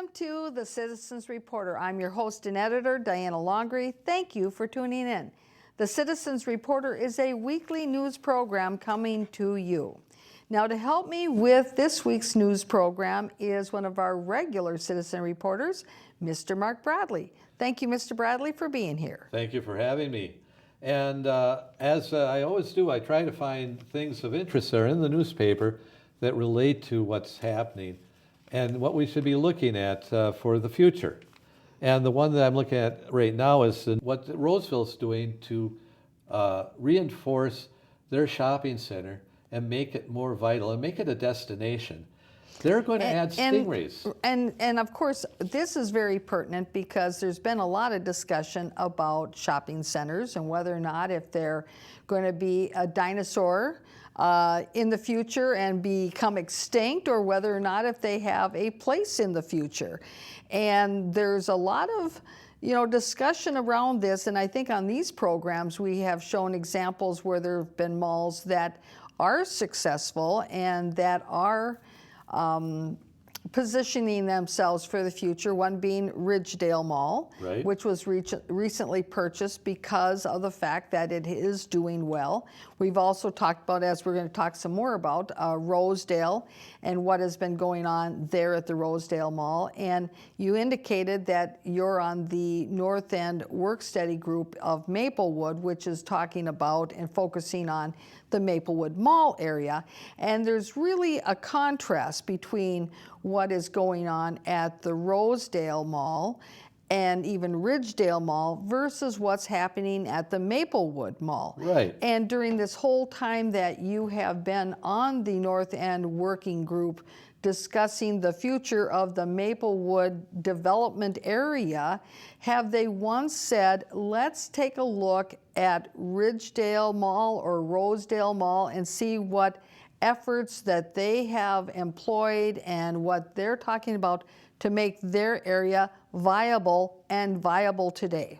Welcome to the Citizens Reporter. I'm your host and editor, Diana Longry. Thank you for tuning in. The Citizens Reporter is a weekly news program coming to you. Now, to help me with this week's news program is one of our regular citizen reporters, Mr. Mark Bradley. Thank you, Mr. Bradley, for being here. Thank you for having me. And as I always do, I try to find things of interest that are in the newspaper that relate to what's happening and what we should be looking at for the future. And the one that I'm looking at right now is what Roseville's doing to reinforce their shopping center and make it more vital and make it a destination. They're going to add stingrays. And of course, this is very pertinent because there's been a lot of discussion about shopping centers and whether or not if they're going to be a dinosaur in the future and become extinct, or whether or not if they have a place in the future. And there's a lot of discussion around this, and I think on these programs we have shown examples where there have been malls that are successful and that are positioning themselves for the future, one being Ridgedale Mall, right, which was recently purchased because of the fact that it is doing well. We've also talked about, as we're going to talk some more about, Rosedale and what has been going on there at the Rosedale Mall. And you indicated that you're on the North End Work Study group of Maplewood, which is talking about and focusing on the Maplewood Mall area. And there's really a contrast between what is going on at the Rosedale Mall and even Ridgedale Mall versus what's happening at the Maplewood Mall. Right. And during this whole time that you have been on the North End Working Group discussing the future of the Maplewood development area, have they once said, let's take a look at Ridgedale Mall or Rosedale Mall and see what efforts that they have employed and what they're talking about to make their area viable and viable today?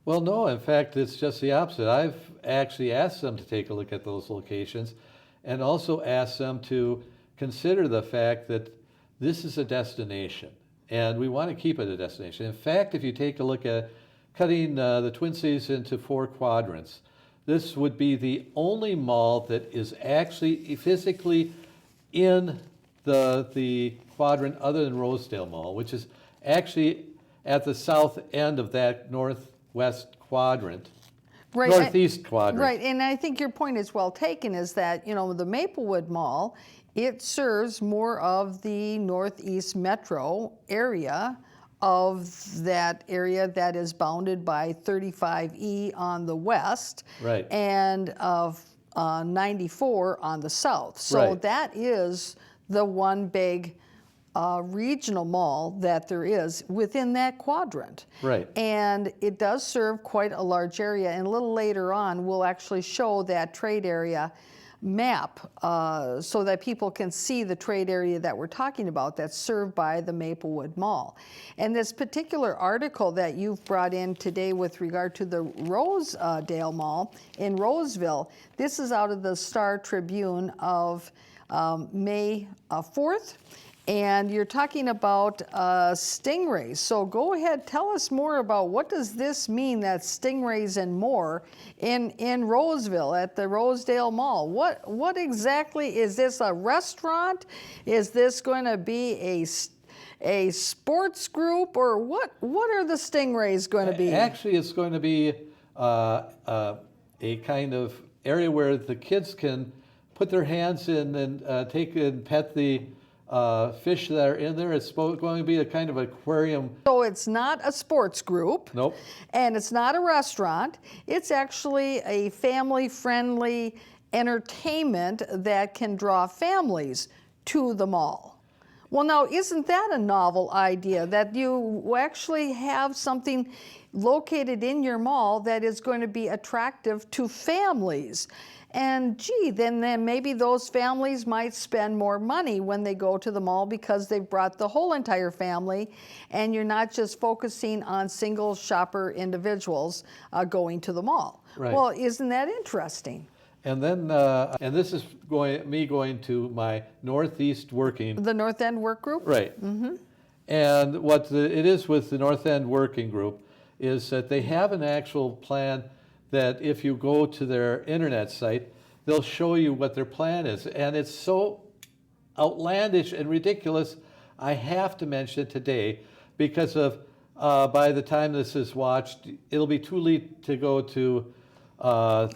Well, no, in fact, it's just the opposite. I've actually asked them to take a look at those locations and also asked them to consider the fact that this is a destination and we want to keep it a destination. In fact, if you take a look at cutting the Twin Cities into 4 quadrants, this would be the only mall that is actually physically in the quadrant other than Rosedale Mall, which is actually at the south end of that northwest quadrant. Right, northeast quadrant. Right, and I think your point is well taken, is that, the Maplewood Mall, it serves more of the northeast metro area of that area that is bounded by 35E on the west, right, and of 94 on the south. So right, that is the one big regional mall that there is within that quadrant. right. And it does serve quite a large area. And a little later on, we'll actually show that trade area map so that people can see the trade area that we're talking about that's served by the Maplewood Mall. And this particular article that you've brought in today with regard to the Rosedale Mall in Roseville, this is out of the Star Tribune of May 4th. And you're talking about stingrays. So go ahead, tell us more about what does this mean, that stingrays and more in Roseville at the Rosedale Mall. What exactly is this, a restaurant? Is this going to be a sports group, or what are the stingrays going to be? Actually, it's going to be a kind of area where the kids can put their hands in and take and pet the fish that are in there. It's going to be a kind of aquarium. So it's not a sports group. Nope. And it's not a restaurant. It's actually a family-friendly entertainment that can draw families to the mall. Well, now, isn't that a novel idea, that you actually have something located in your mall that is going to be attractive to families? And gee, then maybe those families might spend more money when they go to the mall because they've brought the whole entire family, and you're not just focusing on single shopper individuals going to the mall. Right. Well, isn't that interesting? And then, and this is going to my Northeast Working. The North End Work Group? Right. Mm-hmm. And it is with the North End Working Group is that they have an actual plan that if you go to their internet site, they'll show you what their plan is. And it's so outlandish and ridiculous, I have to mention it today because of by the time this is watched, it'll be too late to go to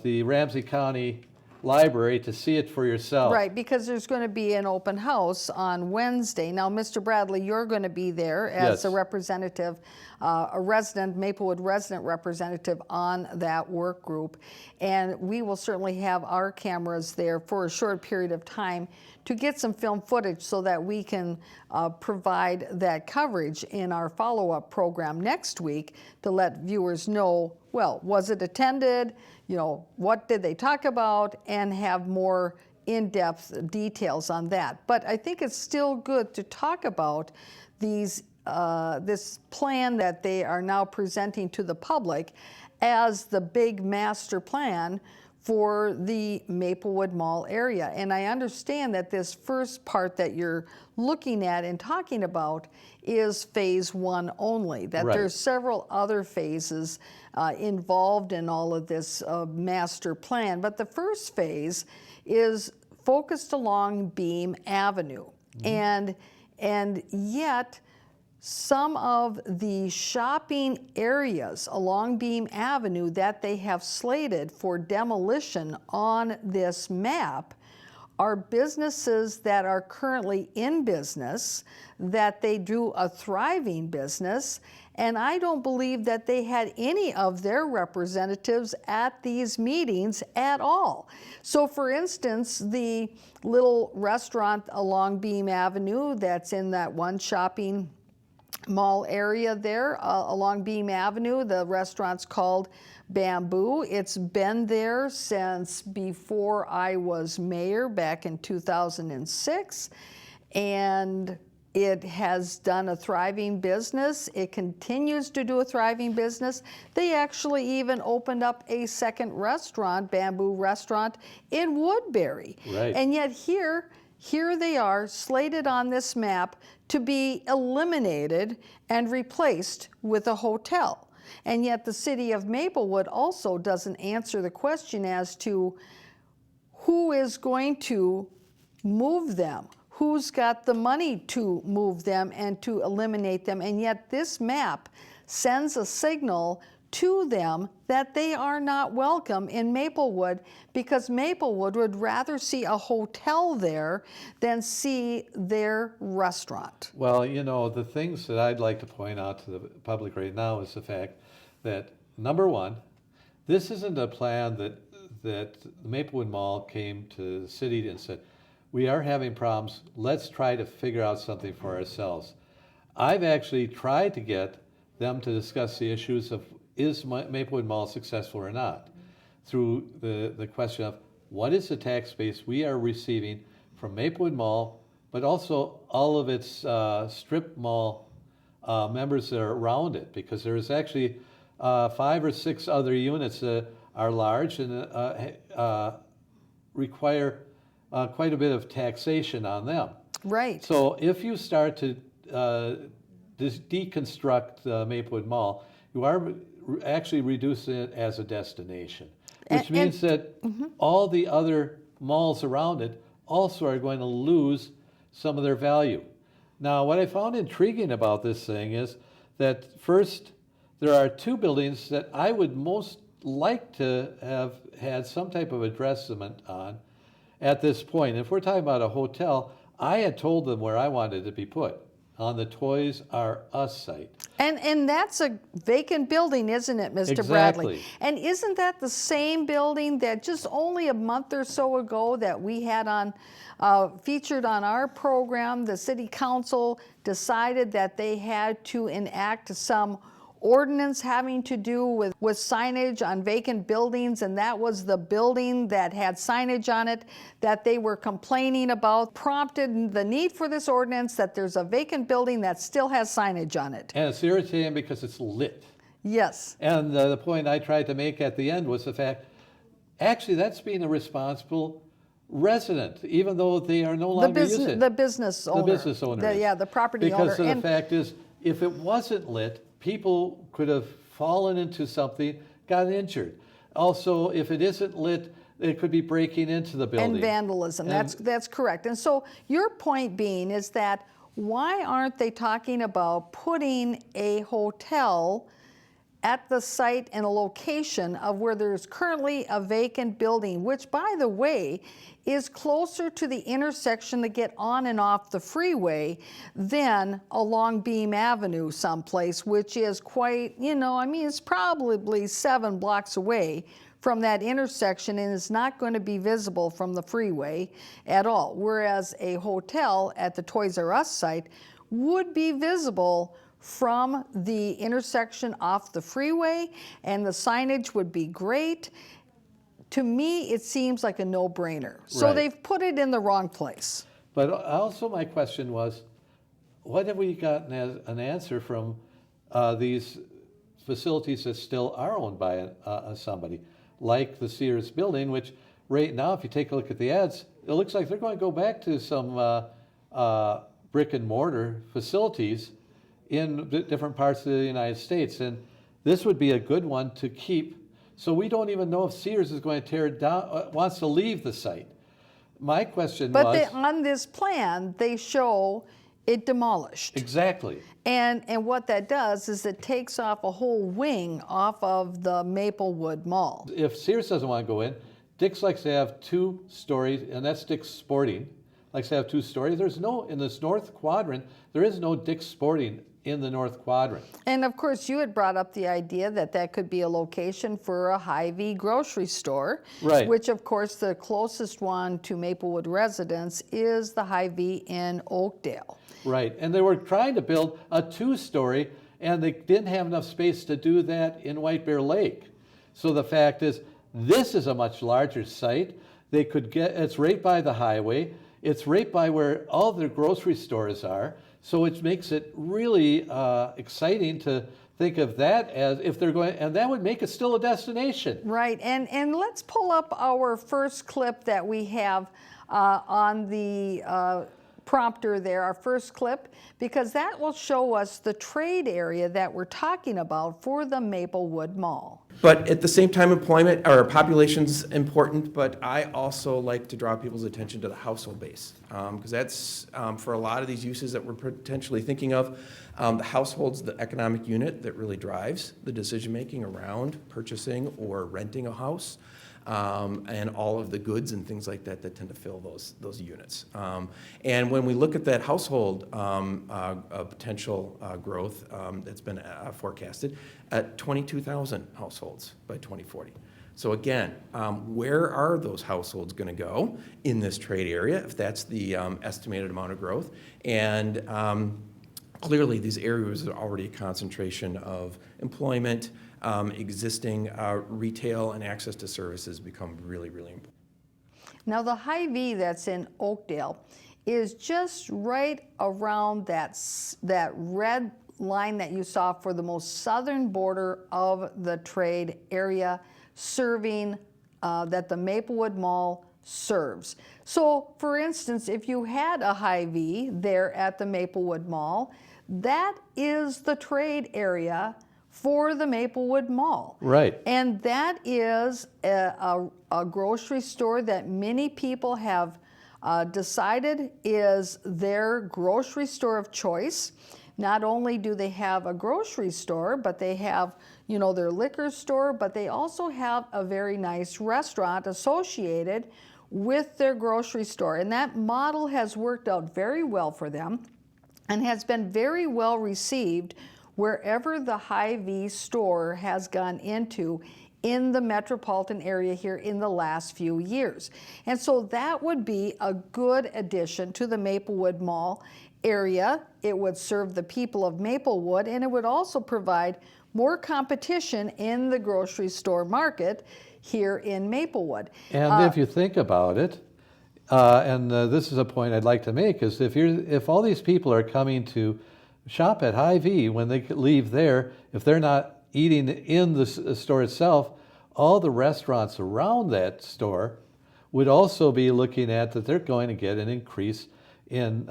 the Ramsey County Library to see it for yourself. Right, because there's going to be an open house on Wednesday. Now, Mr. Bradley, you're going to be there as Yes. a representative, a resident, Maplewood resident representative on that work group. And we will certainly have our cameras there for a short period of time to get some film footage so that we can provide that coverage in our follow-up program next week to let viewers know, well, was it attended? You know, what did they talk about, and have more in-depth details on that. But I think it's still good to talk about these this plan that they are now presenting to the public as the big master plan for the Maplewood Mall area. And I understand that this first part that you're looking at and talking about is phase one only, that Right. there's several other phases involved in all of this master plan. But the first phase is focused along Beam Avenue. And yet, some of the shopping areas along Beam Avenue that they have slated for demolition on this map are businesses that are currently in business, that they do a thriving business, and I don't believe that they had any of their representatives at these meetings at all. So for instance, the little restaurant along Beam Avenue that's in that one shopping mall area there along Beam Avenue. The restaurant's called Bamboo. It's been there since before I was mayor back in 2006, and it has done a thriving business. It continues to do a thriving business. They actually even opened up a second restaurant, Bamboo Restaurant, in Woodbury. Right. And yet here they are slated on this map to be eliminated and replaced with a hotel. And yet the city of Maplewood also doesn't answer the question as to who is going to move them, who's got the money to move them and to eliminate them. And yet this map sends a signal to them that they are not welcome in Maplewood, because Maplewood would rather see a hotel there than see their restaurant. Well, you know, the things that I'd like to point out to the public right now is the fact that, number one, this isn't a plan that the Maplewood Mall came to the city and said, we are having problems, let's try to figure out something for ourselves. I've actually tried to get them to discuss the issues of, is Maplewood Mall successful or not, through the question of what is the tax base we are receiving from Maplewood Mall, but also all of its strip mall members that are around it, because there's actually 5 or 6 other units that are large and require quite a bit of taxation on them. Right. So if you start to deconstruct Maplewood Mall, you are actually reducing it as a destination, which means that all the other malls around it also are going to lose some of their value. Now, what I found intriguing about this thing is that first, there are 2 buildings that I would most like to have had some type of addressment on at this point. If we're talking about a hotel, I had told them where I wanted it to be put, on the Toys R Us site. And that's a vacant building, isn't it, Mr. Bradley? Exactly. And isn't that the same building that just only a month or so ago that we had on featured on our program, the city council decided that they had to enact some ordinance having to do with signage on vacant buildings, and that was the building that had signage on it that they were complaining about, prompted the need for this ordinance, that there's a vacant building that still has signage on it. And it's irritating because it's lit. Yes. And the point I tried to make at the end was the fact, actually, that's being a responsible resident, even though they are no longer using it. The business owner. The business owner. Yeah, the property owner. Because the fact is, if it wasn't lit, people could have fallen into something, got injured. Also, if it isn't lit, it could be breaking into the building. And vandalism, that's correct. And so your point being is that why aren't they talking about putting a hotel at the site and a location of where there's currently a vacant building, which, by the way, is closer to the intersection to get on and off the freeway than along Beam Avenue someplace, which is quite, it's probably 7 blocks away from that intersection and is not going to be visible from the freeway at all. Whereas a hotel at the Toys R Us site would be visible from the intersection off the freeway, and the signage would be great. To me, it seems like a no-brainer. So Right. they've put it in the wrong place. But also my question was, what have we gotten as an answer from these facilities that still are owned by somebody, like the Sears building, which right now, if you take a look at the ads, it looks like they're going to go back to some brick and mortar facilities in different parts of the United States. And this would be a good one to keep. So we don't even know if Sears is going to tear it down, wants to leave the site. My question was... But on this plan, they show it demolished. Exactly. And what that does is it takes off a whole wing off of the Maplewood Mall. If Sears doesn't want to go in, Dick's likes to have 2 stories, and that's Dick's Sporting. Likes to have 2 stories. There's no, in this north quadrant, there is no Dick's Sporting in the north quadrant. And of course, you had brought up the idea that that could be a location for a Hy-Vee grocery store, Right. which of course the closest one to Maplewood residents is the Hy-Vee in Oakdale. Right, and they were trying to build a 2-story, and they didn't have enough space to do that in White Bear Lake. So the fact is, this is a much larger site. They could get, it's right by the highway. It's right by where all their grocery stores are. So it makes it really exciting to think of that as if they're going, and that would make it still a destination. Right, and let's pull up our first clip that we have on the prompter there, our first clip, because that will show us the trade area that we're talking about for the Maplewood Mall. But at the same time, employment or population's important, but I also like to draw people's attention to the household base. Because that's, for a lot of these uses that we're potentially thinking of, the household's the economic unit that really drives the decision-making around purchasing or renting a house. And all of the goods and things like that that tend to fill those units. And when we look at that household potential growth that's been forecasted at 22,000 households by 2040. So again, where are those households going to go in this trade area if that's the estimated amount of growth? And clearly these areas are already a concentration of employment. Existing retail and access to services become really, really important. Now the Hy-Vee that's in Oakdale is just right around that red line that you saw for the most southern border of the trade area serving that the Maplewood Mall serves. So for instance, if you had a Hy-Vee there at the Maplewood Mall, that is the trade area for the Maplewood Mall. Right. And that is a grocery store that many people have decided is their grocery store of choice. Not only do they have a grocery store, but they have, their liquor store, but they also have a very nice restaurant associated with their grocery store. And that model has worked out very well for them and has been very well received wherever the Hy-Vee store has gone into in the metropolitan area here in the last few years. And so that would be a good addition to the Maplewood Mall area. It would serve the people of Maplewood, and it would also provide more competition in the grocery store market here in Maplewood. And if you think about it, this is a point I'd like to make, is if all these people are coming to shop at Hy-Vee, when they leave there, if they're not eating in the store itself, all the restaurants around that store would also be looking at that they're going to get an increase in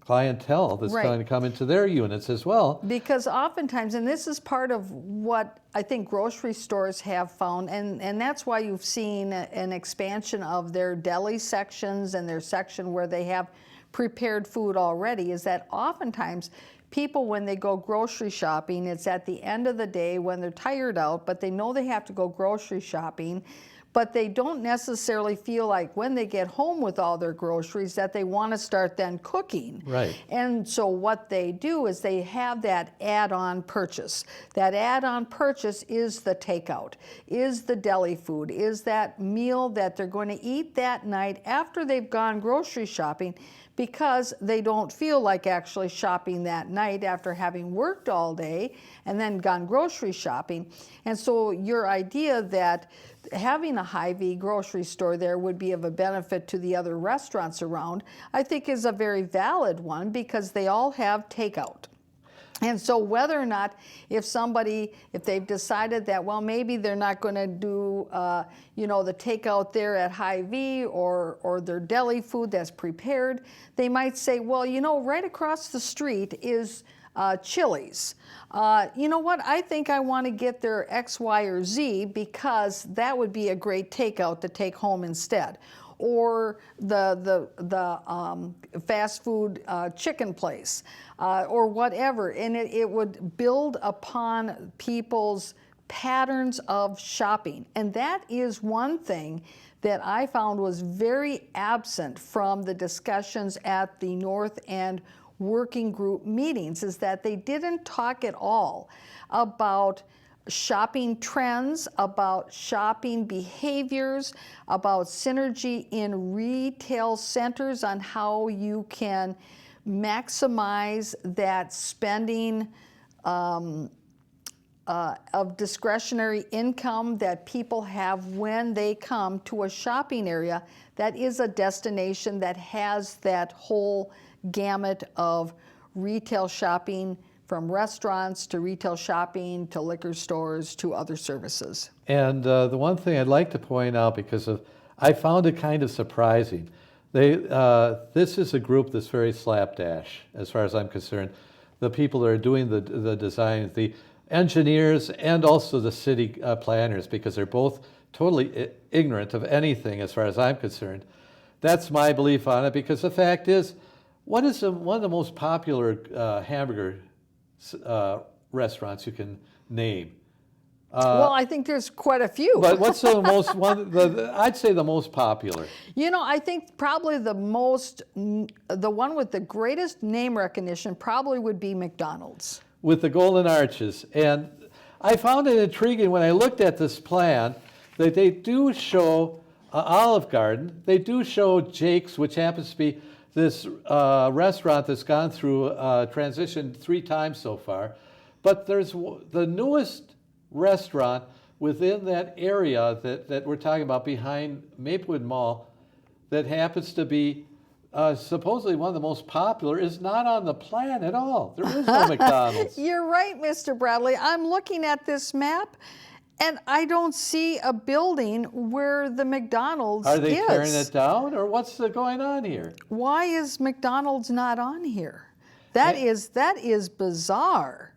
clientele that's Right. going to come into their units as well. Because oftentimes, and this is part of what I think grocery stores have found, and that's why you've seen an expansion of their deli sections and their section where they have prepared food already, is that oftentimes people, when they go grocery shopping, it's at the end of the day when they're tired out, but they know they have to go grocery shopping, but they don't necessarily feel like when they get home with all their groceries that they want to start then cooking. Right. And so what they do is they have that add-on purchase. That add-on purchase is the takeout, is the deli food, is that meal that they're going to eat that night after they've gone grocery shopping, because they don't feel like actually shopping that night after having worked all day and then gone grocery shopping. And so your idea that having a Hy-Vee grocery store there would be of a benefit to the other restaurants around, I think is a very valid one, because they all have takeout. And so whether or not, if they've decided that, well, maybe they're not going to do, the takeout there at Hy-Vee or their deli food that's prepared, they might say, well, right across the street is Chili's. You know what? I think I want to get their X, Y, or Z, because that would be a great takeout to take home instead. Or the fast food chicken place, or whatever. And it would build upon people's patterns of shopping. And that is one thing that I found was very absent from the discussions at the North End working group meetings, is that they didn't talk at all about shopping trends, about shopping behaviors, about synergy in retail centers, on how you can maximize that spending of discretionary income that people have when they come to a shopping area that is a destination that has that whole gamut of retail shopping, from restaurants to retail shopping to liquor stores to other services. And the one thing I'd like to point out, I found it kind of surprising. This is a group that's very slapdash, as far as I'm concerned. The people that are doing the design, the engineers, and also the city planners, because they're both totally ignorant of anything, as far as I'm concerned. That's my belief on it, because the fact is, what is one of the most popular hamburger restaurants you can name? Well, I think there's quite a few. But what's the most I'd say the most popular. I think probably the one with the greatest name recognition probably would be McDonald's. With the golden arches. And I found it intriguing when I looked at this plan that they do show Olive Garden. They do show Jake's, which happens to be this restaurant that's gone through transition 3 times so far. But there's the newest restaurant within that area that we're talking about behind Maplewood Mall, that happens to be supposedly one of the most popular, is not on the plan at all. There is no McDonald's. You're right, Mr. Bradley. I'm looking at this map, and I don't see a building where the McDonald's is. Are they tearing it down, or what's going on here? Why is McDonald's not on here? That is bizarre.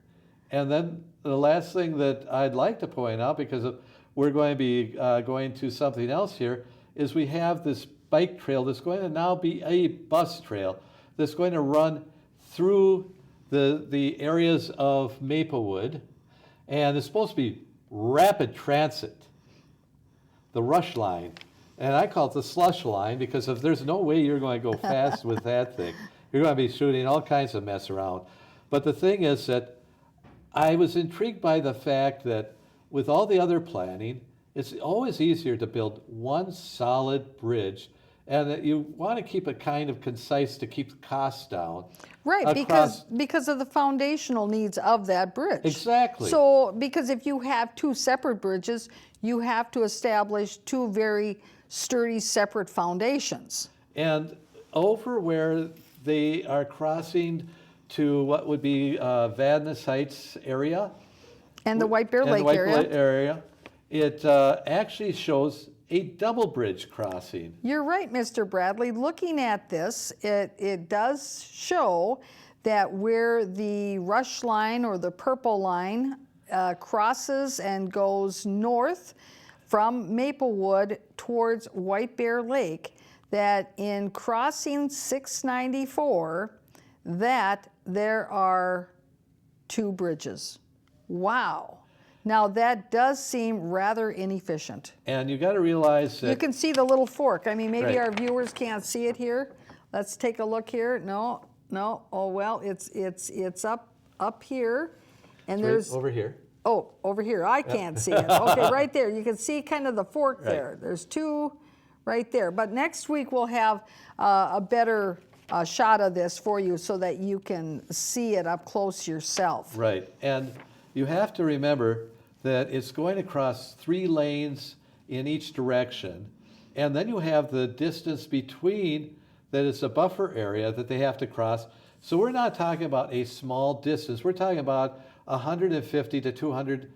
And then the last thing that I'd like to point out, because we're going to be going to something else here, is we have this bike trail that's going to now be a bus trail that's going to run through the areas of Maplewood, and it's supposed to be rapid transit, the Rushline. And I call it the slush line, because if there's no way you're going to go fast with that thing, you're going to be shooting all kinds of mess around. But the thing is that I was intrigued by the fact that with all the other planning, it's always easier to build one solid bridge, and that you want to keep it kind of concise to keep the costs down. Right, because of the foundational needs of that bridge. Exactly. So, because if you have 2 separate bridges, you have to establish 2 very sturdy separate foundations. And over where they are crossing to what would be Vadnais Heights area. And the White Bear Lake area. It actually shows a double bridge crossing. You're right, Mr. Bradley. Looking at this, it does show that where the Rushline or the purple line crosses and goes north from Maplewood towards White Bear Lake, that in crossing 694, that there are 2 bridges. Wow. Now that does seem rather inefficient. And you got to realize that You can see the little fork. I mean, maybe Right. our viewers can't see it here. Let's take a look here. No. Oh well, it's up here, and right there's over here. over here. I can't see it. Okay, right there. You can see kind of the fork Right. there. There's 2 right there. But next week we'll have a better shot of this for you so that you can see it up close yourself. Right, and you have to remember that it's going to cross 3 lanes in each direction, and then you have the distance between that it's a buffer area that they have to cross. So we're not talking about a small distance. We're talking about 150 to 200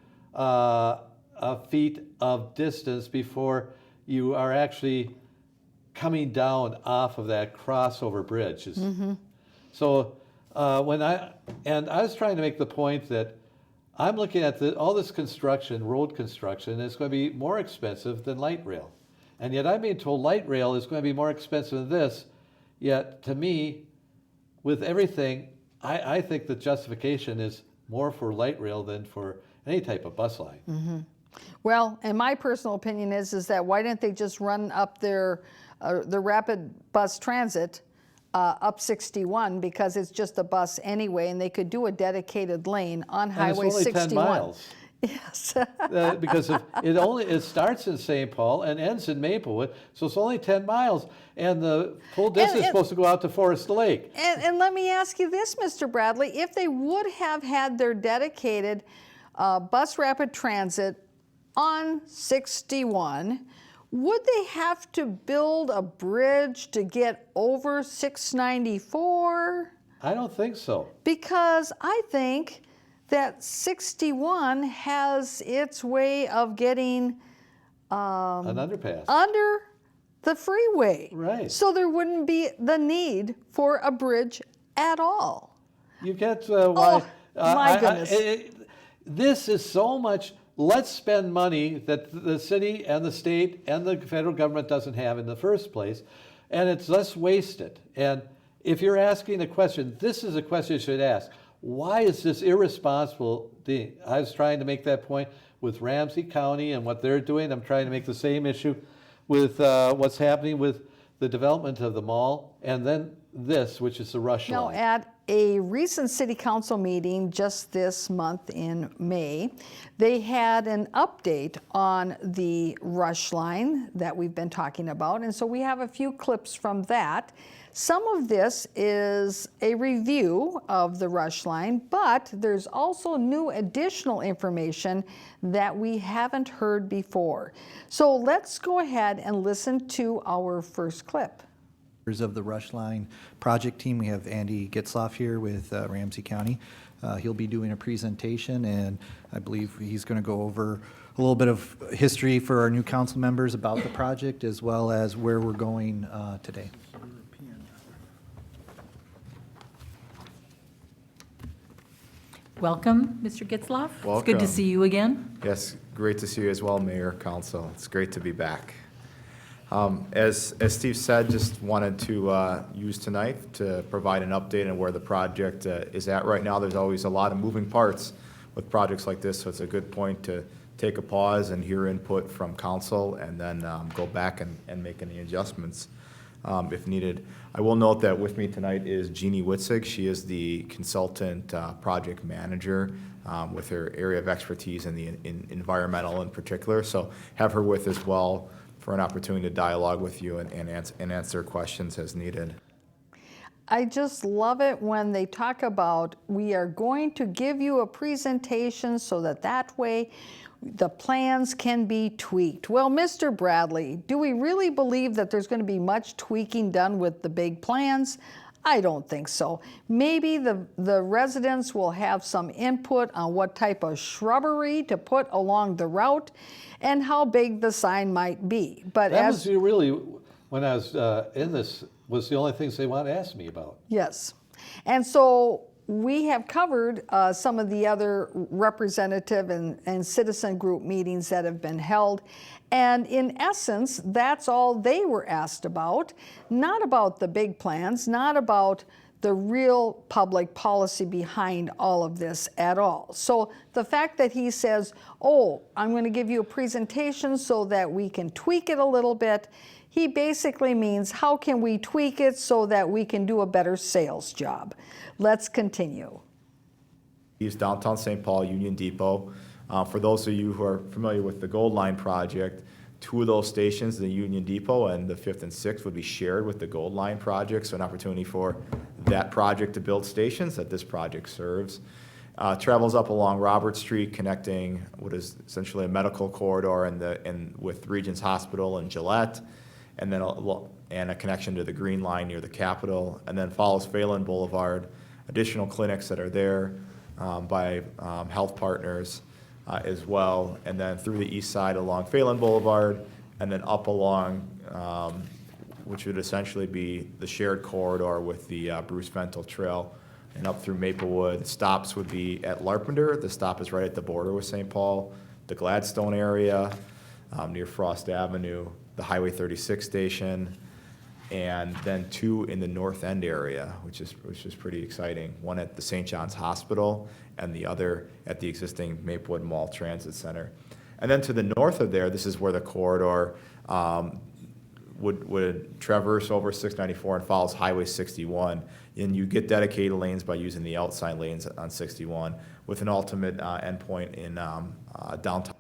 feet of distance before you are actually coming down off of that crossover bridge. So I was trying to make the point that I'm looking at all this construction, road construction, and it's going to be more expensive than light rail. And yet I'm being told light rail is going to be more expensive than this. Yet to me, with everything, I think the justification is more for light rail than for any type of bus line. Well, and my personal opinion is that why didn't they just run up the rapid bus transit up 61, because it's just a bus anyway, and they could do a dedicated lane on Highway and it's only 61. 10 miles. Yes. Because it starts in St. Paul and ends in Maplewood, so it's only 10 miles, and the full distance is supposed to go out to Forest Lake. And let me ask you this, Mr. Bradley, if they would have had their dedicated bus rapid transit on 61, would they have to build a bridge to get over 694? I don't think so. Because I think that 61 has its way of getting An underpass. under the freeway. Right. So there wouldn't be the need for a bridge at all. You get why. My goodness. This is so much. Let's spend money that the city and the state and the federal government doesn't have in the first place, and let's waste it. And if you're asking a question, this is a question you should ask. Why is this irresponsible? I was trying to make that point with Ramsey County and what they're doing. I'm trying to make the same issue with what's happening with the development of the mall, and then this, which is the Rushline. Now, at a recent city council meeting just this month in May, they had an update on the Rushline that we've been talking about, and so we have a few clips from that. Some of this is a review of the Rushline, but there's also new additional information that we haven't heard before. So let's go ahead and listen to our first clip. Of the Rushline project team. We have Andy Gitzloff here with Ramsey County. He'll be doing a presentation, and I believe he's going to go over a little bit of history for our new council members about the project, as well as where we're going today. Welcome, Mr. Gitzloff. It's good to Welcome. see you again. Yes, great to see you as well, Mayor, Council. It's great to be back. As Steve said, just wanted to use tonight to provide an update on where the project is at right now. There's always a lot of moving parts with projects like this, so it's a good point to take a pause and hear input from council, and then go back and make any adjustments if needed. I will note that with me tonight is Jeannie Witzig. She is the consultant project manager with her area of expertise in the environmental in particular. So have her with as well for an opportunity to dialogue with you and answer questions as needed. I just love it when they talk about, we are going to give you a presentation so that way the plans can be tweaked. Well, Mr. Bradley, do we really believe that there's going to be much tweaking done with the big plans? I don't think so. Maybe the residents will have some input on what type of shrubbery to put along the route and how big the sign might be. But That as was really, when I was in this, was the only things they want to ask me about. yes. And so we have covered some of the other representative and citizen group meetings that have been held. And in essence, that's all they were asked about, not about the big plans, not about the real public policy behind all of this at all. So the fact that he says, oh, I'm going to give you a presentation so that we can tweak it a little bit, he basically means how can we tweak it so that we can do a better sales job. Let's continue. Use downtown St. Paul Union Depot. For those of you who are familiar with the Gold Line project, 2 of those stations, the Union Depot and the 5th and 6th, would be shared with the Gold Line project, so an opportunity for that project to build stations that this project serves. Travels up along Robert Street, connecting what is essentially a medical corridor and with Regents Hospital and Gillette, and then a connection to the Green Line near the Capitol, and then follows Phelan Boulevard, additional clinics that are there by health partners as well, and then through the east side along Phelan Boulevard, and then up along, which would essentially be the shared corridor with the Bruce Vento Trail, and up through Maplewood. Stops would be at Larpenteur. The stop is right at the border with St. Paul, the Gladstone area near Frost Avenue, the Highway 36 station, and then 2 in the North End area, which is pretty exciting. One at the St. John's Hospital, and the other at the existing Maplewood Mall Transit Center. And then to the north of there, this is where the corridor would traverse over 694 and follows Highway 61. And you get dedicated lanes by using the outside lanes on 61, with an ultimate endpoint in downtown.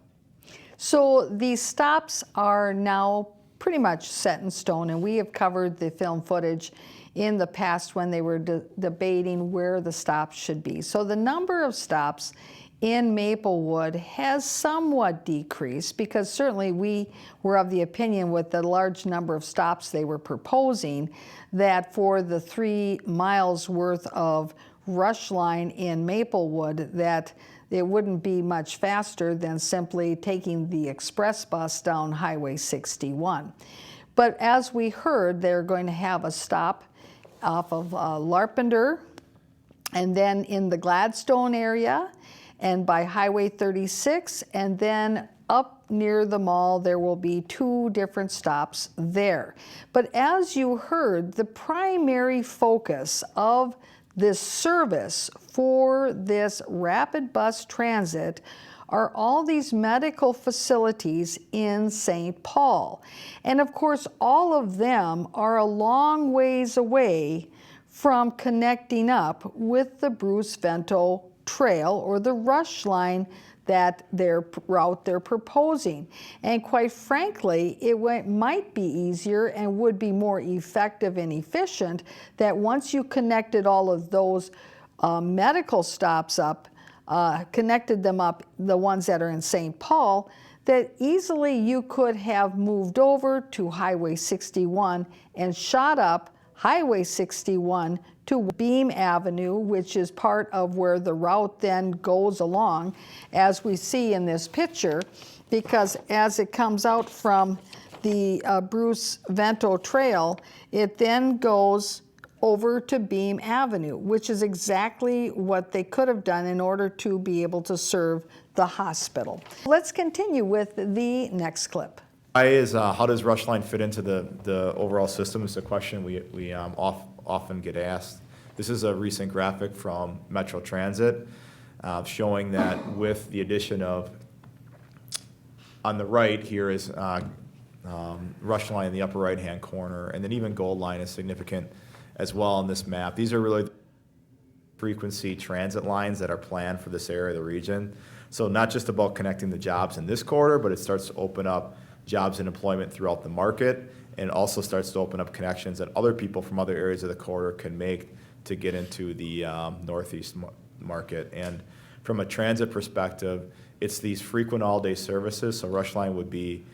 So these stops are now pretty much set in stone, and we have covered the film footage in the past when they were debating where the stops should be. So the number of stops in Maplewood has somewhat decreased, because certainly we were of the opinion with the large number of stops they were proposing that for the 3 miles worth of Rushline in Maplewood that it wouldn't be much faster than simply taking the express bus down Highway 61. But as we heard, they're going to have a stop off of Larpenteur, and then in the Gladstone area, and by Highway 36, and then up near the mall, there will be 2 different stops there. But as you heard, the primary focus of this service for this rapid bus transit are all these medical facilities in St. Paul. And of course, all of them are a long ways away from connecting up with the Bruce Vento Trail or the Rushline route they're proposing. And quite frankly, it might be easier and would be more effective and efficient that once you connected all of those medical stops up, connected them up, the ones that are in St. Paul, that easily you could have moved over to Highway 61 and shot up Highway 61 to Beam Avenue, which is part of where the route then goes along, as we see in this picture, because as it comes out from the Bruce Vento Trail, it then goes over to Beam Avenue, which is exactly what they could have done in order to be able to serve the hospital. Let's continue with the next clip. How does Rushline fit into the overall system? It's a question we often get asked. This is a recent graphic from Metro Transit showing that with the addition of, on the right here is Rushline in the upper right-hand corner, and then even Gold Line is significant as well on this map. These are really frequency transit lines that are planned for this area of the region. So not just about connecting the jobs in this corridor, but it starts to open up jobs and employment throughout the market, and also starts to open up connections that other people from other areas of the corridor can make to get into the northeast market. And from a transit perspective, it's these frequent all-day services. So Rushline would be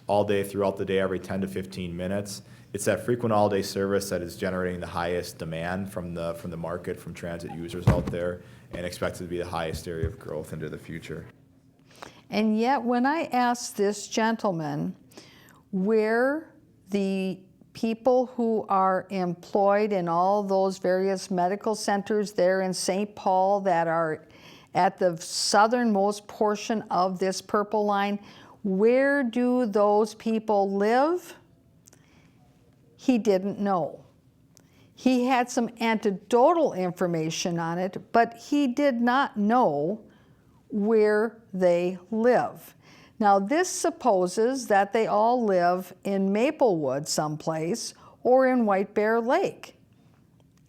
all day throughout the day, every 10 to 15 minutes. It's that frequent all-day service that is generating the highest demand from the market, from transit users out there, and expected to be the highest area of growth into the future. And yet, when I asked this gentleman where the people who are employed in all those various medical centers there in St. Paul that are at the southernmost portion of this purple line, where do those people live? He didn't know. He had some anecdotal information on it, but he did not know where they live. Now, this supposes that they all live in Maplewood someplace or in White Bear Lake.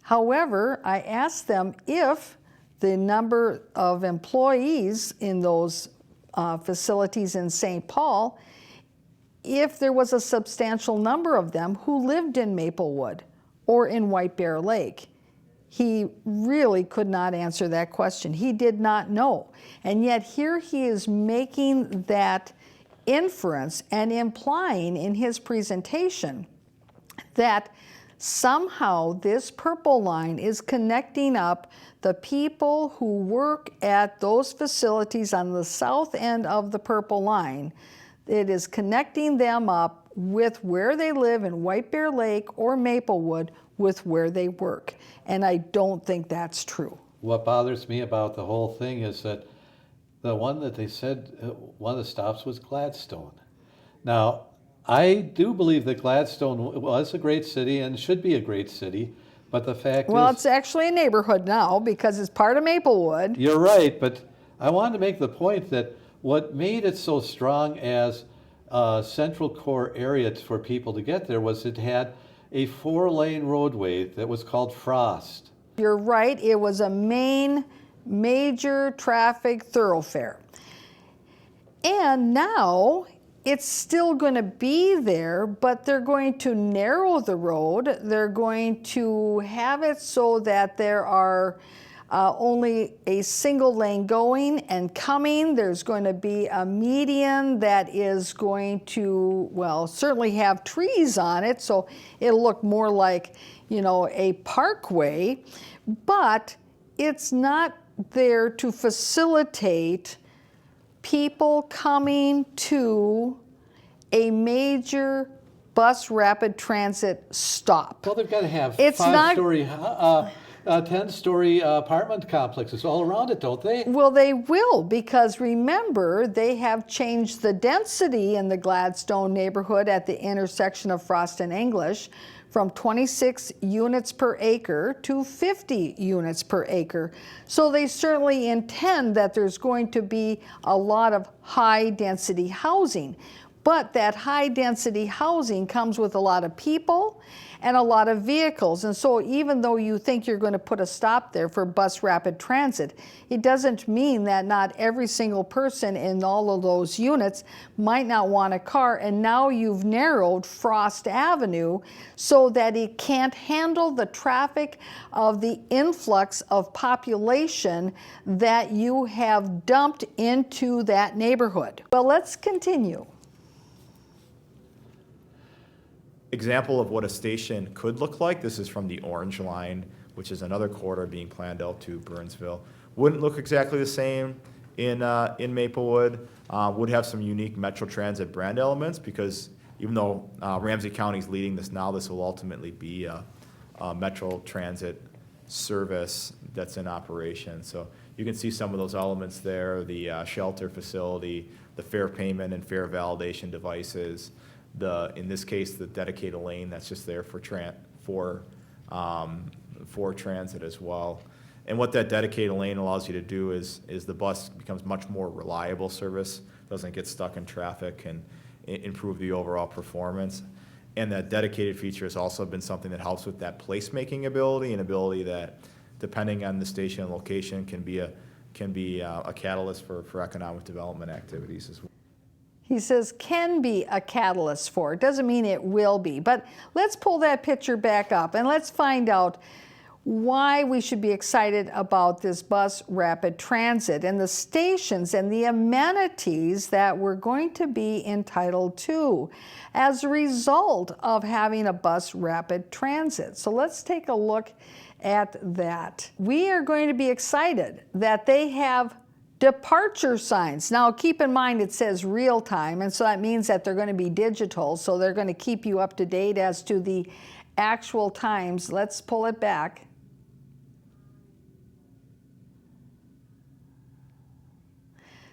However, I asked them if the number of employees in those facilities in St. Paul, if there was a substantial number of them who lived in Maplewood or in White Bear Lake. He really could not answer that question. He did not know. And yet here he is making that inference and implying in his presentation that somehow this purple line is connecting up the people who work at those facilities on the south end of the purple line. It is connecting them up with where they live in White Bear Lake or Maplewood with where they work. And I don't think that's true. What bothers me about the whole thing is that the one that they said, one of the stops was Gladstone. Now, I do believe that Gladstone was a great city and should be a great city, but the fact Well, is... it's actually a neighborhood now because it's part of Maplewood. You're right, but I wanted to make the point that what made it so strong as a central core area for people to get there was it had a 4-lane roadway that was called Frost. You're right, it was a major traffic thoroughfare. And now it's still going to be there, but they're going to narrow the road. They're going to have it so that there are only a single lane going and coming. There's going to be a median that is going to, well, certainly have trees on it, so it'll look more like, you know, a parkway, but it's not there to facilitate people coming to a major bus rapid transit stop. Well, they've got to have It's not- 10-story apartment complexes all around it, don't they? Well, they will, because remember, they have changed the density in the Gladstone neighborhood at the intersection of Frost and English from 26 units per acre to 50 units per acre. So they certainly intend that there's going to be a lot of high-density housing. But that high-density housing comes with a lot of people and a lot of vehicles. And so even though you think you're going to put a stop there for bus rapid transit, it doesn't mean that not every single person in all of those units might not want a car. And now you've narrowed Frost Avenue so that it can't handle the traffic of the influx of population that you have dumped into that neighborhood. Well, let's continue. Example of what a station could look like. This is from the Orange Line, which is another corridor being planned out to Burnsville. Wouldn't look exactly the same in Maplewood. Would have some unique Metro Transit brand elements because even though Ramsey County is leading this now, this will ultimately be a Metro Transit service that's in operation. So you can see some of those elements there, the shelter facility, the fare payment and fare validation devices, in this case, the dedicated lane that's just there for transit as well. And what that dedicated lane allows you to do is the bus becomes much more reliable service, doesn't get stuck in traffic, and improve the overall performance. And that dedicated feature has also been something that helps with that placemaking ability, and ability that, depending on the station and location, can be a catalyst for economic development activities as well. He says can be a catalyst for it. Doesn't mean it will be. But let's pull that picture back up and let's find out why we should be excited about this bus rapid transit and the stations and the amenities that we're going to be entitled to as a result of having a bus rapid transit. So let's take a look at that. We are going to be excited that they have departure signs. Now keep in mind it says real time, and so that means that they're going to be digital, so they're going to keep you up to date as to the actual times. Let's pull it back.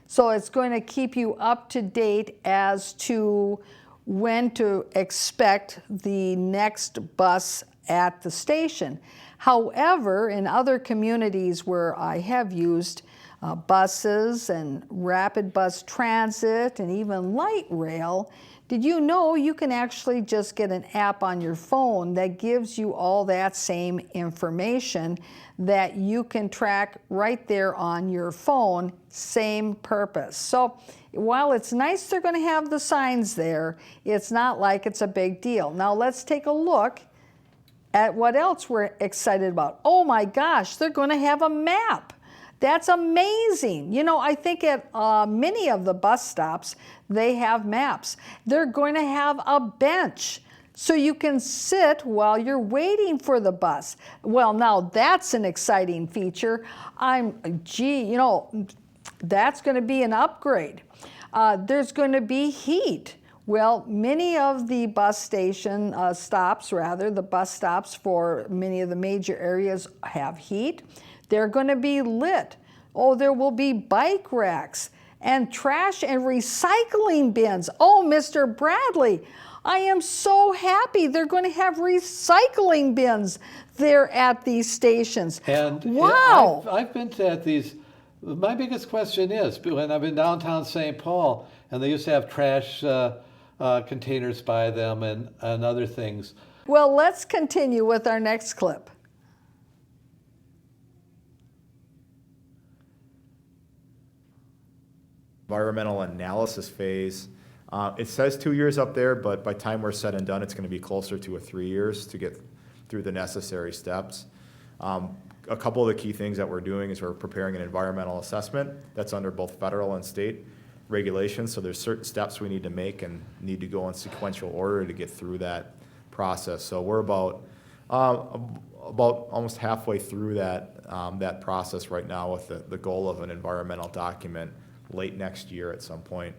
So it's going to keep you up to date as to when to expect the next bus at the station. However, in other communities where I have used buses and rapid bus transit and even light rail, did you know you can actually just get an app on your phone that gives you all that same information that you can track right there on your phone, same purpose. So while it's nice they're going to have the signs there, it's not like it's a big deal. Now let's take a look at what else we're excited about. Oh my gosh, they're going to have a map. That's amazing. You know, I think at many of the bus stops, they have maps. They're going to have a bench so you can sit while you're waiting for the bus. Well, now that's an exciting feature. You know, that's going to be an upgrade. There's going to be heat. Well, many of the bus station the bus stops for many of the major areas have heat. They're going to be lit. Oh, there will be bike racks and trash and recycling bins. Oh, Mr. Bradley, I am so happy they're going to have recycling bins there at these stations. And wow. I've been to at these. My biggest question is, when I've been downtown St. Paul, and they used to have trash containers by them and other things. Well, let's continue with our next clip. Environmental analysis phase. It says 2 years up there, but by the time we're said and done, it's going to be closer to 3 years to get through the necessary steps. A couple of the key things that we're doing is we're preparing an environmental assessment that's under both federal and state regulations. So there's certain steps we need to make and need to go in sequential order to get through that process. So we're about almost halfway through that process right now with the goal of an environmental document late next year at some point.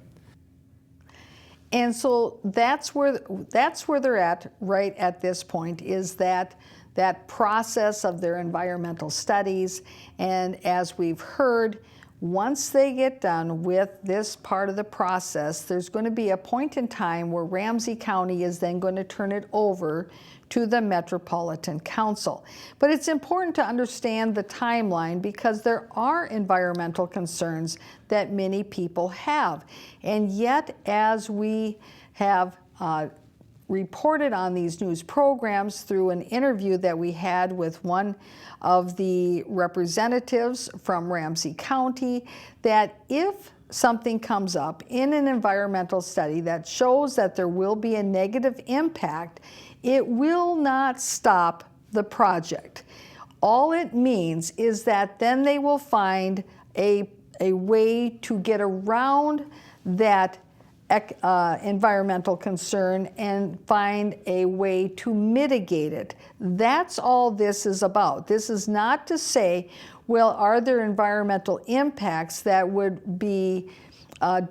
And so that's where they're at right at this point, is that process of their environmental studies. And as we've heard, once they get done with this part of the process, there's going to be a point in time where Ramsey County is then going to turn it over to the Metropolitan Council. But it's important to understand the timeline because there are environmental concerns that many people have. And yet, as we have reported on these news programs through an interview that we had with one of the representatives from Ramsey County, that if something comes up in an environmental study that shows that there will be a negative impact, it will not stop the project. All it means is that then they will find a way to get around that environmental concern and find a way to mitigate it. That's all this is about. This is not to say, well, are there environmental impacts that would be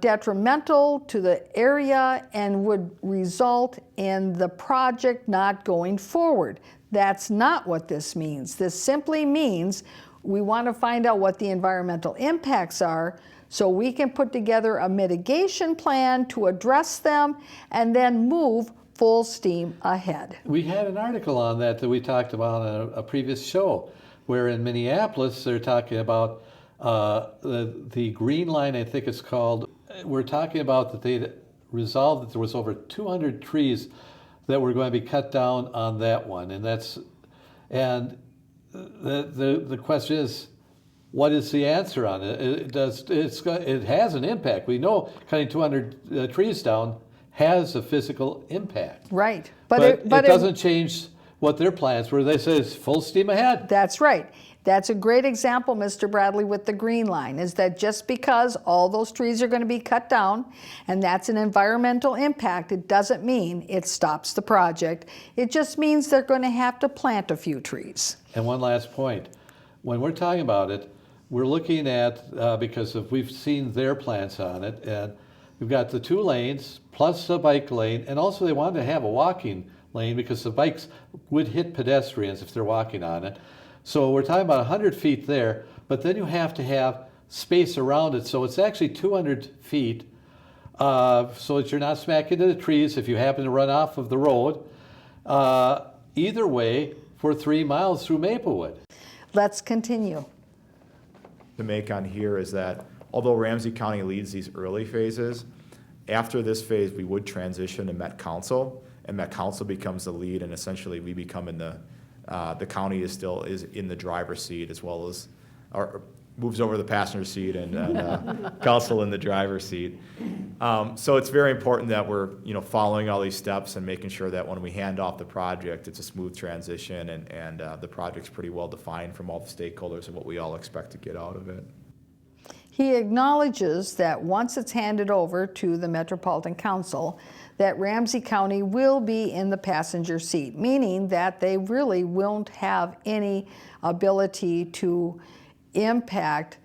detrimental to the area and would result in the project not going forward. That's not what this means. This simply means we want to find out what the environmental impacts are so we can put together a mitigation plan to address them and then move full steam ahead. We had an article on that we talked about on a previous show, where in Minneapolis they're talking about the Green Line, I think it's called. We're talking about that they resolved that there was over 200 trees that were going to be cut down on that one, and the question is, what is the answer on it? It has an impact. We know cutting 200 trees down has a physical impact. Right, But it doesn't change what their plans were. They said it's full steam ahead. That's right. That's a great example, Mr. Bradley, with the green line, is that just because all those trees are going to be cut down, and that's an environmental impact, it doesn't mean it stops the project. It just means they're going to have to plant a few trees. And one last point. When we're talking about it, we're looking at, because we've seen their plans on it, and we've got the 2 lanes plus a bike lane, and also they wanted to have a walking lane because the bikes would hit pedestrians if they're walking on it. So we're talking about 100 feet there, but then you have to have space around it. So it's actually 200 feet, so that you're not smacking into the trees if you happen to run off of the road. Either way, for 3 miles through Maplewood. Let's continue. To make on here is that although Ramsey County leads these early phases, after this phase, we would transition to Met Council, and Met Council becomes the lead, and essentially we become in the county is in the driver's seat as well as, or moves over the passenger seat and council in the driver's seat. So it's very important that we're following all these steps and making sure that when we hand off the project, it's a smooth transition and the project's pretty well defined from all the stakeholders and what we all expect to get out of it. He acknowledges that once it's handed over to the Metropolitan Council, that Ramsey County will be in the passenger seat, meaning that they really won't have any ability to impact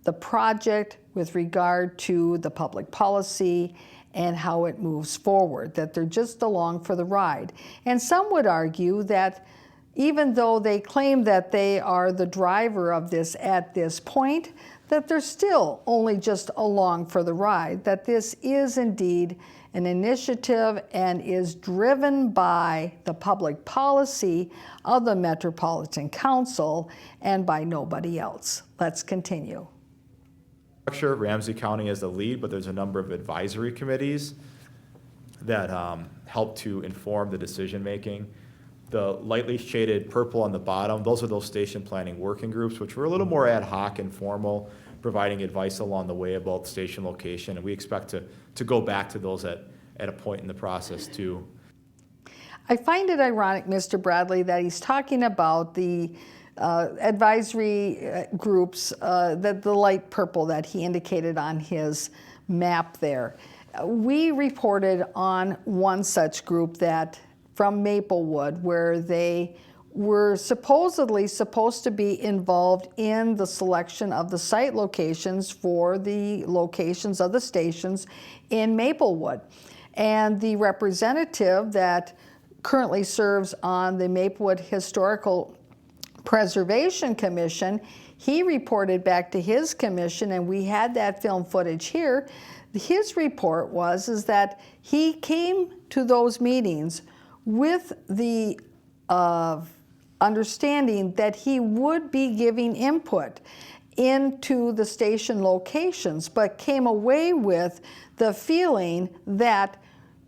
the project with regard to the public policy and how it moves forward, that they're just along for the ride. And some would argue that even though they claim that they are the driver of this at this point, that they're still only just along for the ride, that this is indeed an initiative and is driven by the public policy of the Metropolitan Council and by nobody else. Let's continue. Structure, Ramsey County is the lead, but there's a number of advisory committees that help to inform the decision-making. The lightly shaded purple on the bottom, those are those station planning working groups, which were a little more ad hoc and formal, providing advice along the way about station location, and we expect to go back to those at a point in the process too. I find it ironic, Mr. Bradley, that he's talking about the advisory groups, the light purple that he indicated on his map there. We reported on one such group that from Maplewood, where they were supposedly supposed to be involved in the selection of the site locations for the locations of the stations in Maplewood. And the representative that currently serves on the Maplewood Historical Preservation Commission, he reported back to his commission, and we had that film footage here. His report is that he came to those meetings with the understanding that he would be giving input into the station locations, but came away with the feeling that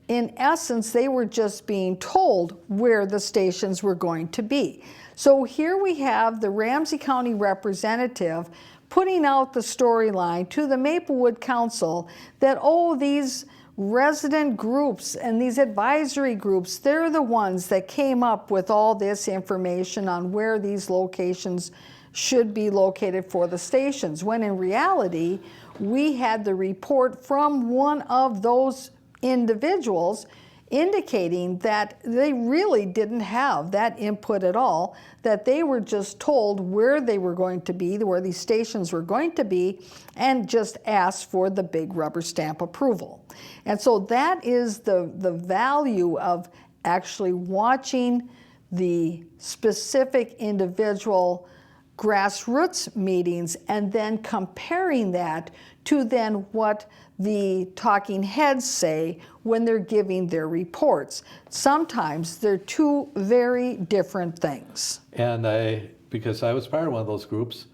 in essence they were just being told where the stations were going to be. So here we have the Ramsey County representative putting out the storyline to the Maplewood Council that, oh, these resident groups and these advisory groups, they're the ones that came up with all this information on where these locations should be located for the stations, when in reality, we had the report from one of those individuals indicating that they really didn't have that input at all, that they were just told where they were going to be, where these stations were going to be, and just asked for the big rubber stamp approval. And so that is the value of actually watching the specific individual grassroots meetings and then comparing that to then what the talking heads say when they're giving their reports. Sometimes they're two very different things. And because I was part of one of those groups,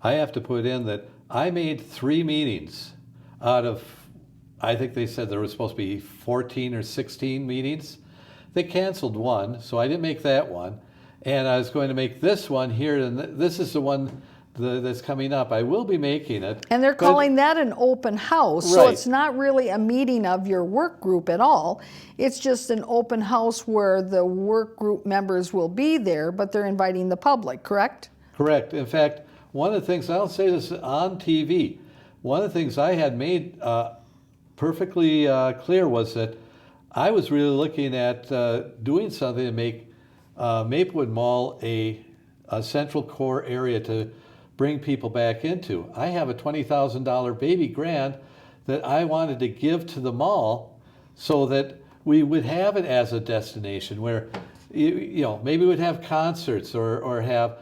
I have to put in that I made 3 meetings out of, I think they said there was supposed to be 14 or 16 meetings. They canceled one, so I didn't make that one. And I was going to make this one here, and this is the one that's coming up. I will be making it. And they're but- calling that an open house, so Right. it's not really a meeting of your work group at all. It's just an open house where the work group members will be there, but they're inviting the public, correct? Correct. In fact, one of the things, I'll say this on TV, one of the things I had made perfectly clear was that I was really looking at doing something to make Maplewood Mall a central core area to bring people back into. I have a $20,000 baby grant that I wanted to give to the mall so that we would have it as a destination where, you know, maybe we'd have concerts or have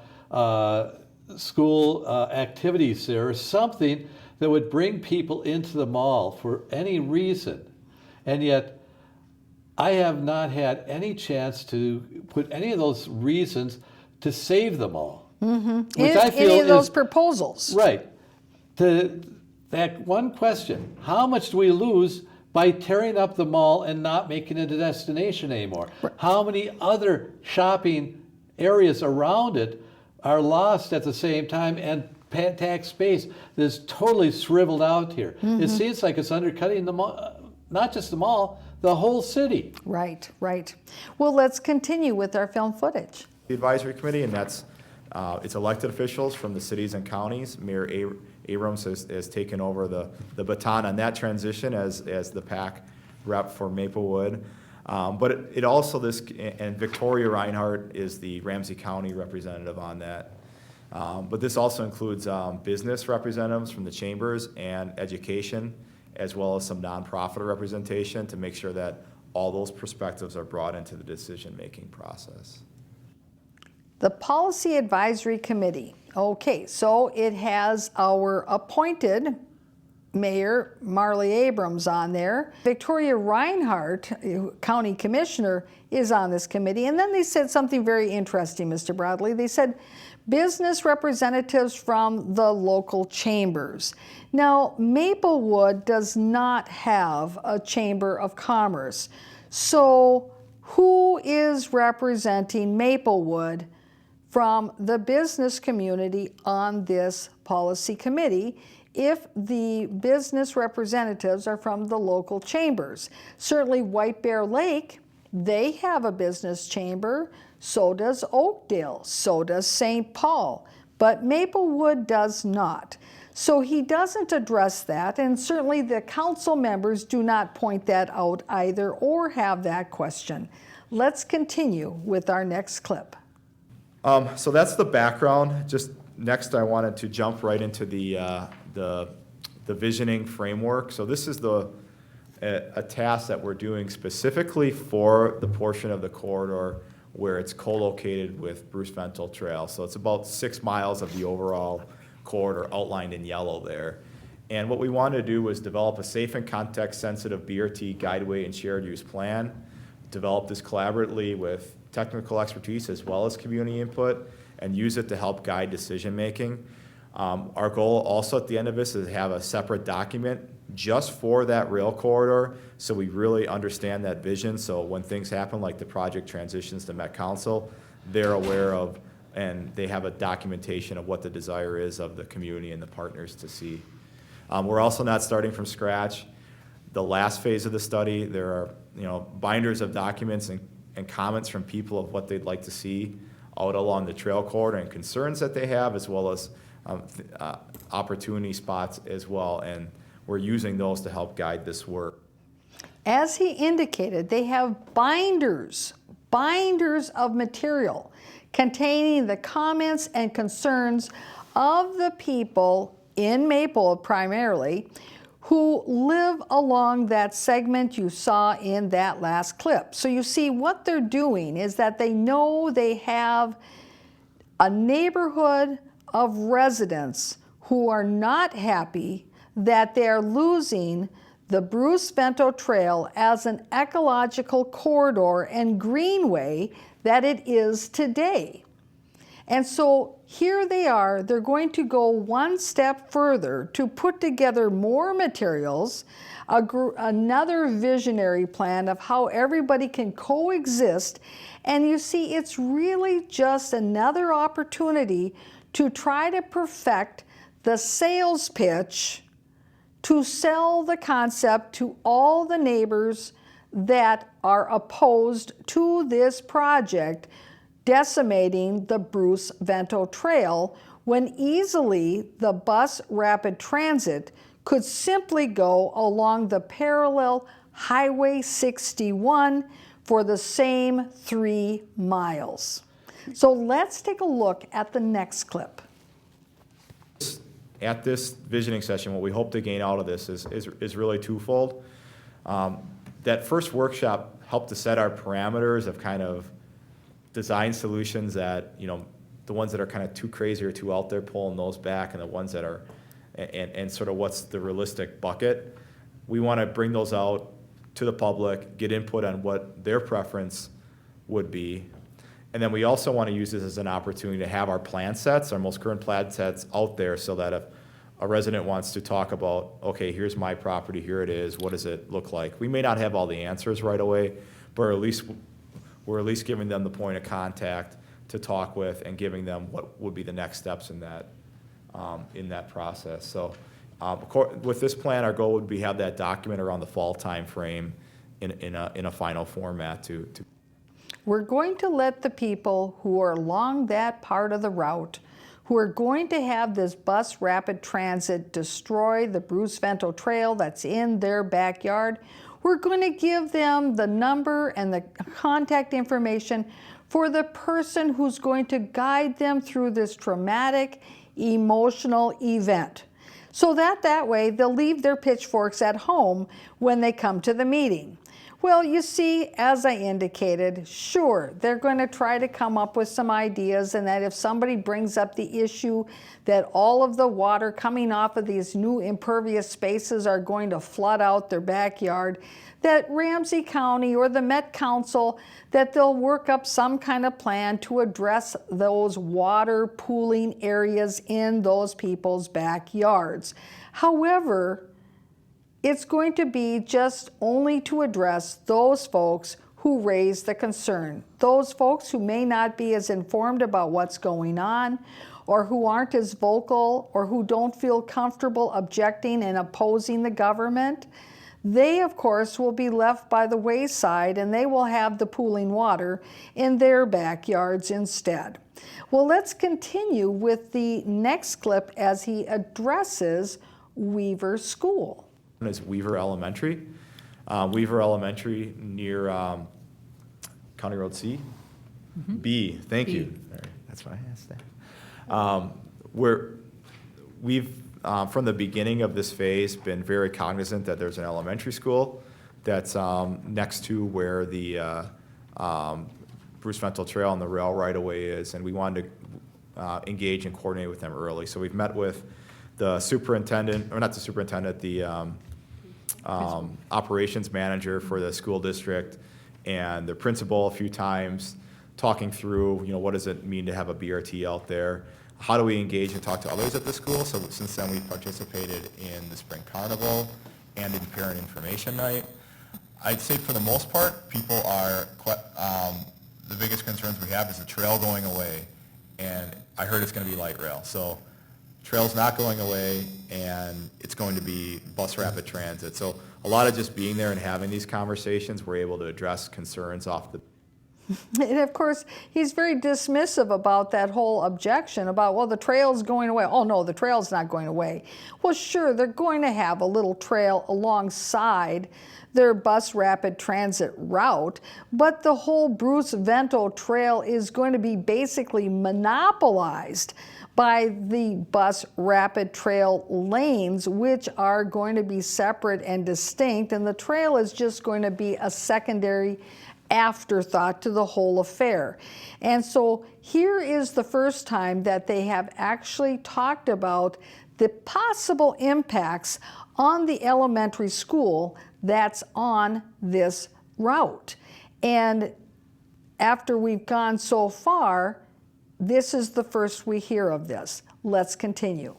school activities there or something that would bring people into the mall for any reason. And yet, I have not had any chance to put any of those reasons to save the mall. Which I feel Any of those is proposals. right. To that one question, how much do we lose by tearing up the mall and not making it a destination anymore? How many other shopping areas around it are lost at the same time, and tax space that's totally shriveled out here? It seems like it's undercutting the mall, not just the mall, the whole city. Right, right. Well, let's continue with our film footage. The advisory committee, and that's, it's elected officials from the cities and counties. Mayor Abrams has taken over the baton on that transition as the PAC rep for Maplewood. But it also, and Victoria Reinhardt is the Ramsey County representative on that. But this also includes business representatives from the chambers and education, as well as some nonprofit representation to make sure that all those perspectives are brought into the decision-making process. The Policy Advisory Committee. Okay, so it has our appointed Mayor Marley Abrams on there. Victoria Reinhardt, County Commissioner, is on this committee. And then they said something very interesting, Mr. Bradley. They said business representatives from the local chambers. Now, Maplewood does not have a chamber of commerce. So who is representing Maplewood from the business community on this policy committee if the business representatives are from the local chambers? Certainly White Bear Lake, they have a business chamber, so does Oakdale, so does St. Paul, but Maplewood does not. So he doesn't address that, and certainly the council members do not point that out either or have that question. Let's continue with our next clip. So that's the background. Just next, I wanted to jump right into the visioning framework. So this is a task that we're doing specifically for the portion of the corridor where it's co-located with Bruce Vento Trail. So it's about 6 miles of the overall corridor outlined in yellow there. And what we wanted to do was develop a safe and context-sensitive BRT guideway and shared use plan, develop this collaboratively with technical expertise as well as community input, and use it to help guide decision-making. Our goal also at the end of this is to have a separate document just for that rail corridor so we really understand that vision. So when things happen, like the project transitions to Met Council, they're aware of and they have a documentation of what the desire is of the community and the partners to see. We're also not starting from scratch. The last phase of the study, there are binders of documents and comments from people of what they'd like to see out along the trail corridor and concerns that they have, as well as opportunity spots as well. And we're using those to help guide this work. As he indicated, they have binders of material containing the comments and concerns of the people in Maplewood primarily who live along that segment you saw in that last clip. So you see what they're doing is that they know they have a neighborhood of residents who are not happy that they're losing the Bruce Vento Trail as an ecological corridor and greenway that it is today. And so here they are, they're going to go one step further to put together more materials, another visionary plan of how everybody can coexist. And you see, it's really just another opportunity to try to perfect the sales pitch to sell the concept to all the neighbors that are opposed to this project, decimating the Bruce Vento Trail, when easily the bus rapid transit could simply go along the parallel Highway 61 for the same 3 miles. So let's take a look at the next clip. At this visioning session, what we hope to gain out of this is really twofold. That first workshop helped to set our parameters of kind of design solutions that, you know, the ones that are kind of too crazy or too out there, pulling those back, and the ones that are, and sort of what's the realistic bucket. We want to bring those out to the public, get input on what their preference would be. And then we also want to use this as an opportunity to have our plan sets, our most current plan sets out there, so that if a resident wants to talk about, okay, here's my property, here it is, what does it look like? We may not have all the answers right away, but we're at least giving them the point of contact to talk with and giving them what would be the next steps in that process. So with this plan, our goal would be have that document around the fall timeframe in a final format to. We're going to let the people who are along that part of the route, who are going to have this bus rapid transit destroy the Bruce Vento Trail that's in their backyard, we're going to give them the number and the contact information for the person who's going to guide them through this traumatic, emotional event. So that way they'll leave their pitchforks at home when they come to the meeting. Well, you see, as I indicated, sure, they're going to try to come up with some ideas, and that if somebody brings up the issue that all of the water coming off of these new impervious spaces are going to flood out their backyard, that Ramsey County or the Met Council, that they'll work up some kind of plan to address those water pooling areas in those people's backyards. However, it's going to be just only to address those folks who raise the concern. Those folks who may not be as informed about what's going on, or who aren't as vocal, or who don't feel comfortable objecting and opposing the government, they, of course, will be left by the wayside, and they will have the pooling water in their backyards instead. Well, let's continue with the next clip as he addresses Weaver School. Is Weaver Elementary. Weaver Elementary near County Road C? B, thank you. All right, that's why I asked that. We've, from the beginning of this phase, been very cognizant that there's an elementary school that's next to where the Bruce Vento Trail and the rail right-of-way is, and we wanted to engage and coordinate with them early. So we've met with the superintendent, or not the superintendent, the operations manager for the school district and the principal a few times, talking through, you know, what does it mean to have a BRT out there? How do we engage and talk to others at the school? So since then, we've participated in the Spring Carnival and in Parent Information Night. I'd say for the most part, people are, the biggest concerns we have is the trail going away, and I heard it's going to be light rail. So trail's not going away, and it's going to be bus rapid transit. So a lot of just being there and having these conversations, we're able to address concerns off the. And of course, he's very dismissive about that whole objection about, well, the trail's going away. Oh no, the trail's not going away. Well, sure, they're going to have a little trail alongside their bus rapid transit route, but the whole Bruce Vento Trail is going to be basically monopolized by the bus rapid trail lanes, which are going to be separate and distinct, and the trail is just going to be a secondary afterthought to the whole affair. And so here is the first time that they have actually talked about the possible impacts on the elementary school that's on this route. And after we've gone so far, this is the first we hear of this. Let's continue.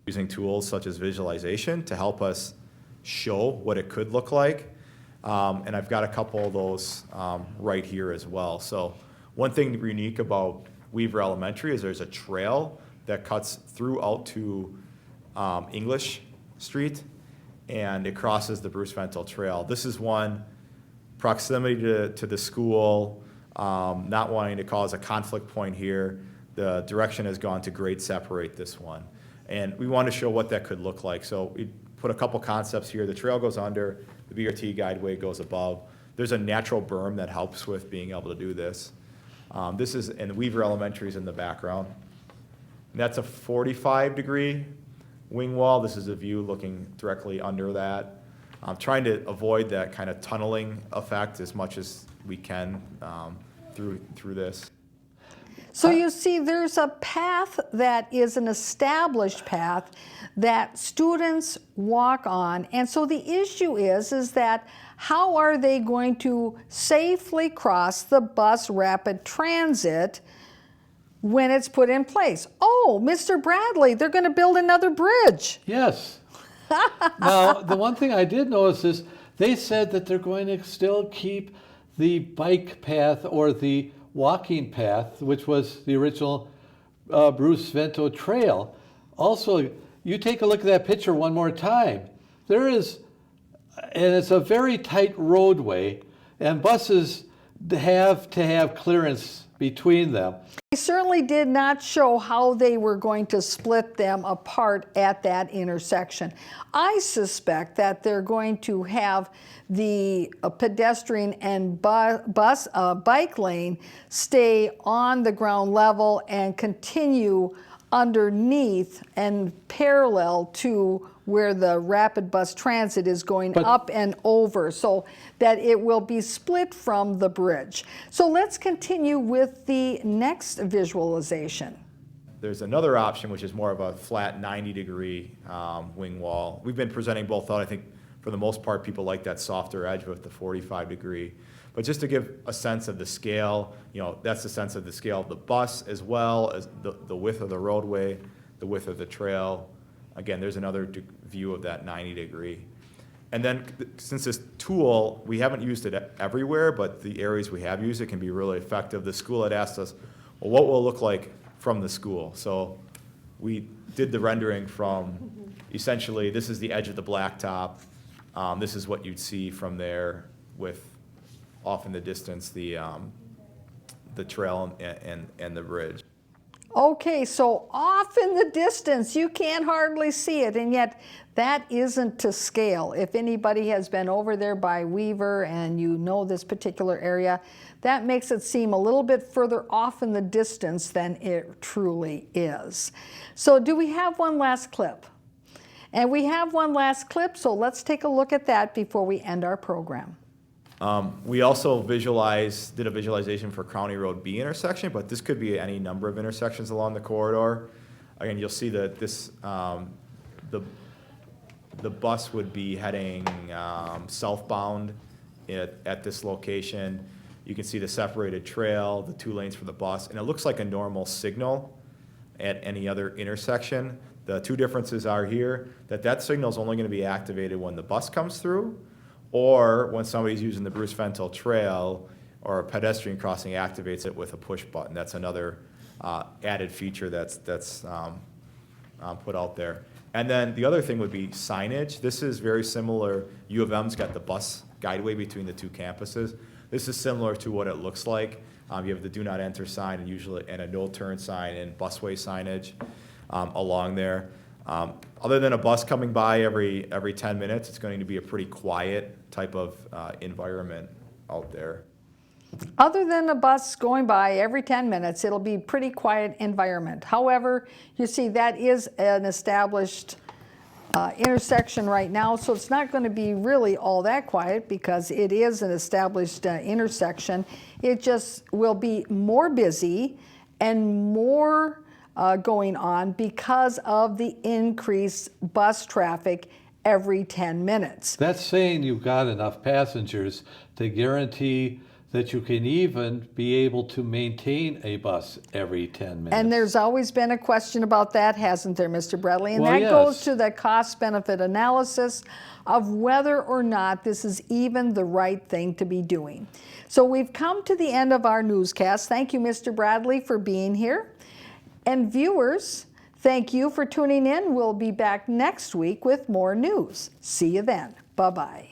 Using tools such as visualization to help us show what it could look like. And I've got a couple of those right here as well. So one thing unique about Weaver Elementary is there's a trail that cuts through out to English Street, and it crosses the Bruce Vento Trail. This is one, proximity to the school, not wanting to cause a conflict point here. The direction has gone to grade separate this one. And we want to show what that could look like. So we put a couple concepts here. The trail goes under, the BRT guideway goes above. There's a natural berm that helps with being able to do this. This is, and Weaver Elementary is in the background. And that's a 45-degree wing wall. This is a view looking directly under that. I'm trying to avoid that kind of tunneling effect as much as we can through this. So you see, there's a path that is an established path that students walk on. And so the issue is that how are they going to safely cross the bus rapid transit when it's put in place? Oh, Mr. Bradley, they're going to build another bridge. Yes. Now, the one thing I did notice is they said that they're going to still keep the bike path or the walking path, which was the original Bruce Vento Trail. Also, you take a look at that picture one more time. There is, and it's a very tight roadway, and buses have to have clearance between them. They certainly did not show how they were going to split them apart at that intersection. I suspect that they're going to have the pedestrian and bike lane stay on the ground level and continue underneath and parallel to where the rapid bus transit is going up and over, so that it will be split from the bridge. So let's continue with the next visualization. There's another option, which is more of a flat 90-degree wing wall. We've been presenting both out. I think for the most part, people like that softer edge with the 45-degree. But just to give a sense of the scale, that's the sense of the scale of the bus as well as the width of the roadway, the width of the trail. Again, there's another view of that 90-degree. And then since this tool, we haven't used it everywhere, but the areas we have used it can be really effective. The school had asked us, well, what will it look like from the school? So we did the rendering from essentially, this is the edge of the blacktop. This is what you'd see from there with off in the distance the trail and the bridge. Okay, so off in the distance, you can't hardly see it, and yet that isn't to scale. If anybody has been over there by Weaver and you know this particular area, that makes it seem a little bit further off in the distance than it truly is. So do we have one last clip? And we have one last clip, so let's take a look at that before we end our program. We also did a visualization for County Road B intersection, but this could be any number of intersections along the corridor. Again, you'll see that this, the bus would be heading southbound at this location. You can see the separated trail, the 2 lanes for the bus, and it looks like a normal signal at any other intersection. The 2 differences are here, that signal is only going to be activated when the bus comes through, or when somebody's using the Bruce Vento Trail or a pedestrian crossing activates it with a push button. That's another added feature that's put out there. And then the other thing would be signage. This is very similar. U of M's got the bus guideway between the 2 campuses. This is similar to what it looks like. You have the do not enter sign and a no turn sign and busway signage along there. Other than a bus coming by every 10 minutes, it's going to be a pretty quiet type of environment out there. Other than a bus going by every 10 minutes, it'll be pretty quiet environment. However, you see that is an established intersection right now, so it's not going to be really all that quiet because it is an established intersection. It just will be more busy and more going on because of the increased bus traffic every 10 minutes. That's saying you've got enough passengers to guarantee that you can even be able to maintain a bus every 10 minutes. And there's always been a question about that, hasn't there, Mr. Bradley? And Well, that yes. goes to the cost-benefit analysis of whether or not this is even the right thing to be doing. So we've come to the end of our newscast. Thank you, Mr. Bradley, for being here. And viewers, Thank you for tuning in. We'll be back next week with more news. See you then. Bye-bye.